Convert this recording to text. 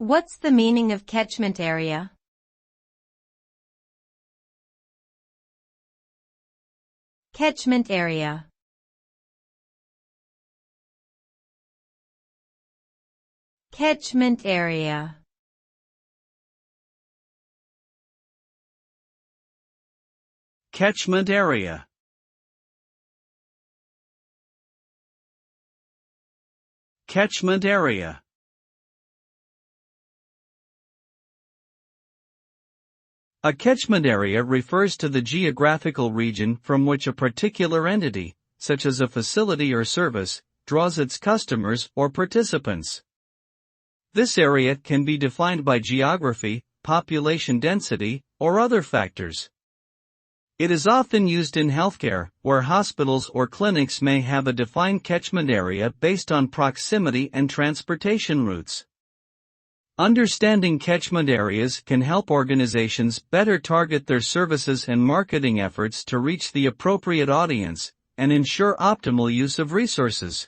What's the meaning of catchment area? Catchment area. Catchment area. Catchment area. Catchment area. A catchment area refers to the geographical region from which a particular entity, such as a facility or service, draws its customers or participants. This area can be defined by geography, population density, or other factors. It is often used in healthcare, where hospitals or clinics may have a defined catchment area based on proximity and transportation routes. Understanding catchment areas can help organizations better target their services and marketing efforts to reach the appropriate audience and ensure optimal use of resources.